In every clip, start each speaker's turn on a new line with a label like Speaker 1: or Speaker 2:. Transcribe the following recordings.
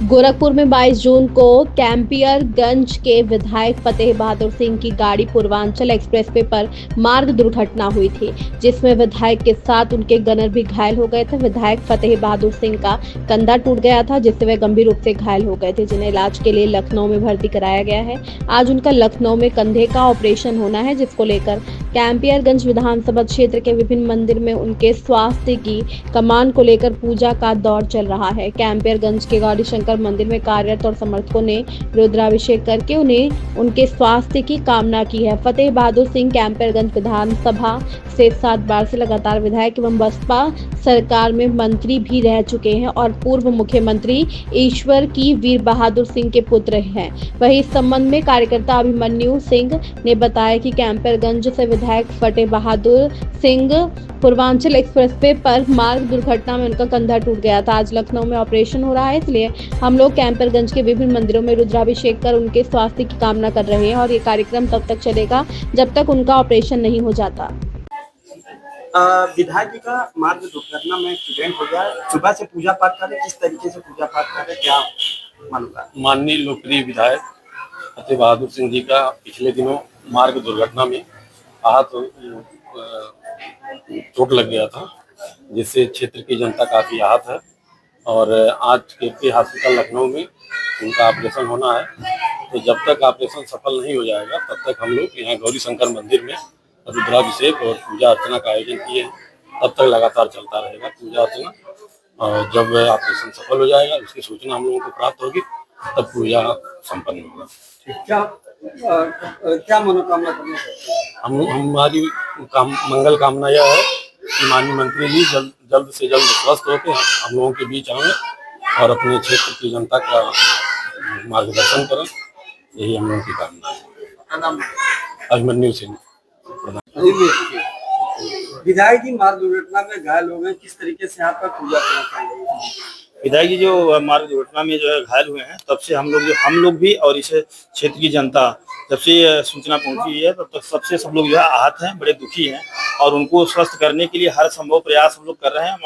Speaker 1: गोरखपुर में 22 जून को कैंपियरगंज के विधायक फतेह बहादुर सिंह की गाड़ी पूर्वांचल एक्सप्रेसवे पर मार्ग दुर्घटना हुई थी, जिसमें विधायक के साथ उनके गनर भी घायल हो गए थे। विधायक फतेह बहादुर सिंह का कंधा टूट गया था, जिससे वे गंभीर रूप से घायल हो गए थे, जिन्हें इलाज के लिए लखनऊ में भर्ती कराया गया है। आज उनका लखनऊ में कंधे का ऑपरेशन होना है, जिसको लेकर कैंपियरगंज विधानसभा क्षेत्र के विभिन्न मंदिर में उनके स्वास्थ्य की कमान को लेकर पूजा का दौर चल रहा है। कैंपियरगंज के गौरी शंकर मंदिर में कार्यरत और समर्थकों ने रुद्राभिषेक करके उन्हें उनके स्वास्थ्य की कामना की है। फतेह बहादुर सिंह कैंपियरगंज विधानसभा से 7 बार से लगातार विधायक एवं बसपा सरकार में मंत्री भी रह चुके हैं और पूर्व मुख्यमंत्री ईश्वर की वीर बहादुर सिंह के पुत्र हैं। वहीं इस संबंध में कार्यकर्ता अभिमन्यु सिंह ने बताया कि कैंपियरगंज से विधायक फतेह बहादुर सिंह पूर्वांचल एक्सप्रेसवे पर मार्ग दुर्घटना में उनका कंधा टूट गया था। आज लखनऊ में ऑपरेशन हो रहा है, इसलिए हम लोग कैंपियरगंज के विभिन्न मंदिरों में रुद्राभिषेक कर उनके स्वास्थ्य की कामना कर रहे हैं और ये कार्यक्रम तब तक चलेगा जब तक उनका ऑपरेशन नहीं हो जाता।
Speaker 2: विधायक जी का मार्ग दुर्घटना में एक्सीडेंट हो गया। सुबह से पूजा पाठ कर रहे, किस तरीके से पूजा पाठ कर रहे, क्या मालूम?
Speaker 3: माननीय लोकप्रिय विधायक फतेह बहादुर सिंह जी का पिछले दिनों मार्ग दुर्घटना में चोट लग गया था, जिससे क्षेत्र की जनता काफी आहत है और आज के हॉस्पिटल लखनऊ में उनका ऑपरेशन होना है। तो जब तक ऑपरेशन सफल नहीं हो जाएगा तब तक हम लोग यहाँ गौरी शंकर मंदिर में रुद्राभिषेक और पूजा अर्चना का आयोजन किए हैं। तब तक लगातार चलता रहेगा पूजा अर्चना, और जब ऑपरेशन सफल हो जाएगा उसकी सूचना हम लोगों को प्राप्त होगी तब पूजा संपन्न होगा।
Speaker 2: क्या मनोकामना करना चाहते हैं?
Speaker 3: हमारी मंगल कामना यह है कि माननीय मंत्री जी जल्द से जल्द स्वस्थ होकर हम लोगों के बीच आएं और अपने क्षेत्र की जनता का मार्गदर्शन करें। यही हम लोगों की कामना है। अभिमन्यु सिंह।
Speaker 2: विधायक जी मार्ग दुर्घटना में घायल हो गए, किस तरीके से यहाँ पर पूजा करना चाहिए?
Speaker 4: विधायक जी जो मार्ग दुर्घटना में जो है घायल हुए हैं, तब से हम लोग भी और इस क्षेत्र की जनता जब से ये सूचना पहुंची है तब तक सबसे सब लोग जो है आहत हैं, बड़े दुखी हैं और उनको स्वस्थ करने के लिए हर संभव प्रयास हम लोग कर रहे हैं।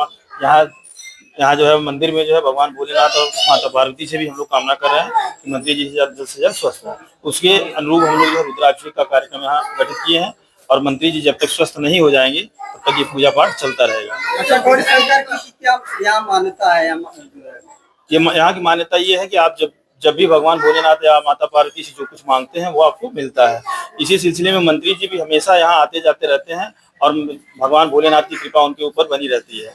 Speaker 4: यहाँ जो है मंदिर में जो है भगवान भोलेनाथ और माता पार्वती से भी हम लोग कामना कर रहे हैं कि मंत्री जी जल्द से जल्द स्वस्थ हो। उसके अनुरूप हम लोग जो रुद्राभिषेक का कार्यक्रम यहाँ गठित किए हैं और मंत्री जी जब तक स्वस्थ नहीं हो जाएंगे तब तक ये पूजा पाठ चलता रहेगा।
Speaker 2: अच्छा, गौरी शंकर की क्या यहाँ मान्यता है?
Speaker 4: यहाँ की मान्यता ये है कि आप जब भी भगवान भोलेनाथ या माता पार्वती से जो कुछ मांगते हैं वो आपको मिलता है। इसी सिलसिले में मंत्री जी भी हमेशा यहाँ आते जाते रहते हैं और भगवान भोलेनाथ की कृपा उनके ऊपर बनी रहती है।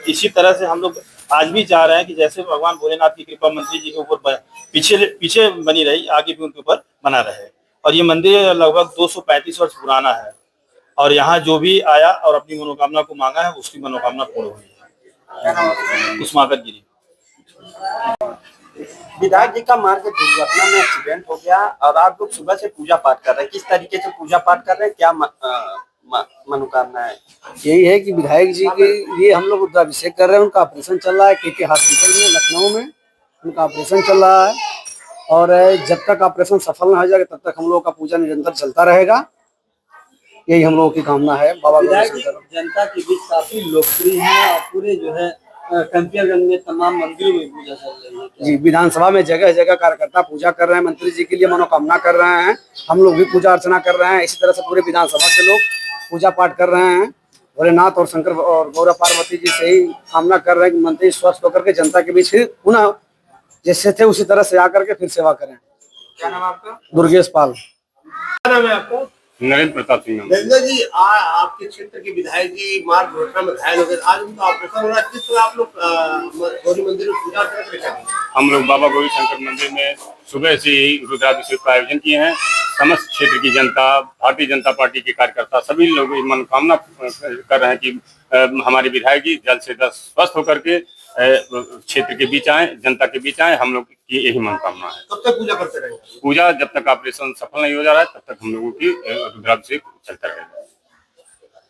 Speaker 4: इसी तरह से हम लोग आज भी चाह रहे हैं कि जैसे भगवान भोलेनाथ की कृपा मंत्री जी के ऊपर पीछे बनी रही, आगे भी उनके ऊपर बना रहे। और ये मंदिर लगभग 235 वर्ष पुराना है और यहाँ जो भी आया और अपनी मनोकामना को मांगा है उसकी मनोकामना पूर्ण हुई है। कुसुमाकर गिरी।
Speaker 2: विधायक जी का मार्ग दुर्घटना में एक्सीडेंट हो गया और आप लोग सुबह से पूजा पाठ कर रहे हैं, किस तरीके से पूजा पाठ कर रहे हैं, क्या मनोकामना है?
Speaker 5: यही है कि विधायक जी के लिए हम लोग रुद्राभिषेक कर रहे हैं। उनका ऑपरेशन चल रहा है के हॉस्पिटल में लखनऊ में, उनका ऑपरेशन चल रहा है और जब तक ऑपरेशन सफल न हो जाएगा तब तक हम लोगों का पूजा निरंतर चलता रहेगा। यही हम लोगों की कामना है। बाबा
Speaker 2: जनता के बीच काफी लोकप्रिय है और पूरे जो है कैंपियरगंज में तमाम मंदिरों में पूजा चल रही है
Speaker 5: जी। विधानसभा में जगह जगह कार्यकर्ता पूजा कर रहे हैं, मंत्री जी के लिए मनोकामना कर रहे हैं, हम लोग भी पूजा अर्चना कर रहे हैं। इसी तरह से पूरे विधानसभा के लोग पूजा पाठ कर रहे हैं। भोलेनाथ और शंकर और गौरा पार्वती जी से ही कामना कर रहे हैं कि मंत्री स्वस्थ होकर के जनता के बीच फिर पुनः जैसे थे उसी तरह से आकर के फिर सेवा करें।
Speaker 2: क्या नाम आपका?
Speaker 5: दुर्गेश पाल।
Speaker 2: क्या नाम है आपका?
Speaker 3: नरेंद्र प्रताप सिंह।
Speaker 2: नरेंद्र जी, आपके क्षेत्र के विधायक जी मार्ग दुर्घटना में घायल हो गए, आज उनका ऑपरेशन हो रहा है, किस तरह आप लोग गौरी मंदिर में पूजा कर रहे हैं?
Speaker 3: हम लोग बाबा गौरी शंकर मंदिर में सुबह से ही रुद्राभिषेक का आयोजन किए हैं। समस्त क्षेत्र की जनता, भारतीय जनता पार्टी के कार्यकर्ता सभी लोग मनोकामना कर रहे हैं कि हमारे विधायक जी जल्द से जल्द स्वस्थ होकर के क्षेत्र के बीच आए, जनता के बीच आए। हम लोग की यही मनोकामना है।
Speaker 2: कब तक पूजा करते रहेंगे?
Speaker 3: पूजा जब तक ऑपरेशन सफल नहीं हो जा रहा है तब तक हम लोगों की रुद्राभिषेक चलता रहेगा।